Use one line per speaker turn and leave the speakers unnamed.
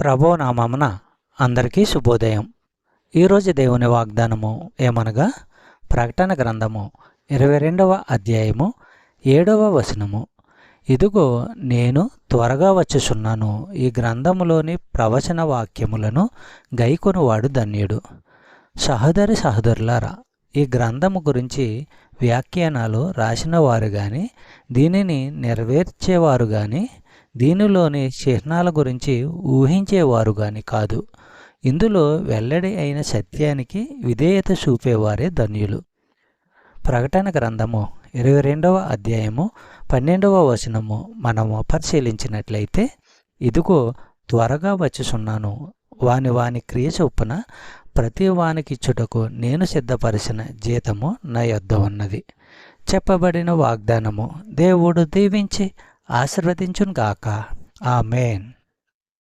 ప్రభు నామమున అందరికీ శుభోదయం. ఈరోజు దేవుని వాగ్దానము ఏమనగా ప్రకటన గ్రంథము 22వ అధ్యాయము 7వ వచనము. ఇదిగో నేను త్వరగా వచ్చుచున్నాను. ఈ గ్రంథములోని ప్రవచన వాక్యములను గైకొనువాడు ధన్యుడు. సహోదరి సహోదరులారా, ఈ గ్రంథము గురించి వ్యాఖ్యానాలు రాసిన వారు కానీ, దీనిని నెరవేర్చేవారు కానీ, దీనిలోని చిహ్నాల గురించి ఊహించేవారు కానీ కాదు. ఇందులో వెల్లడి అయిన సత్యానికి విధేయత చూపేవారే ధన్యులు. ప్రకటన గ్రంథము 22వ అధ్యాయము 12వ వచనము మనము పరిశీలించినట్లయితే, ఇదిగో త్వరగా వచ్చుచున్నాను, వాని క్రియ చొప్పున ప్రతి వానికిచ్చుటకు నేను సిద్ధపరిచిన జీతము నా యొద్ద ఉన్నది. చెప్పబడిన వాగ్దానము దేవుడు దీవించి ఆశీర్వదించును గాక. ఆమేన్.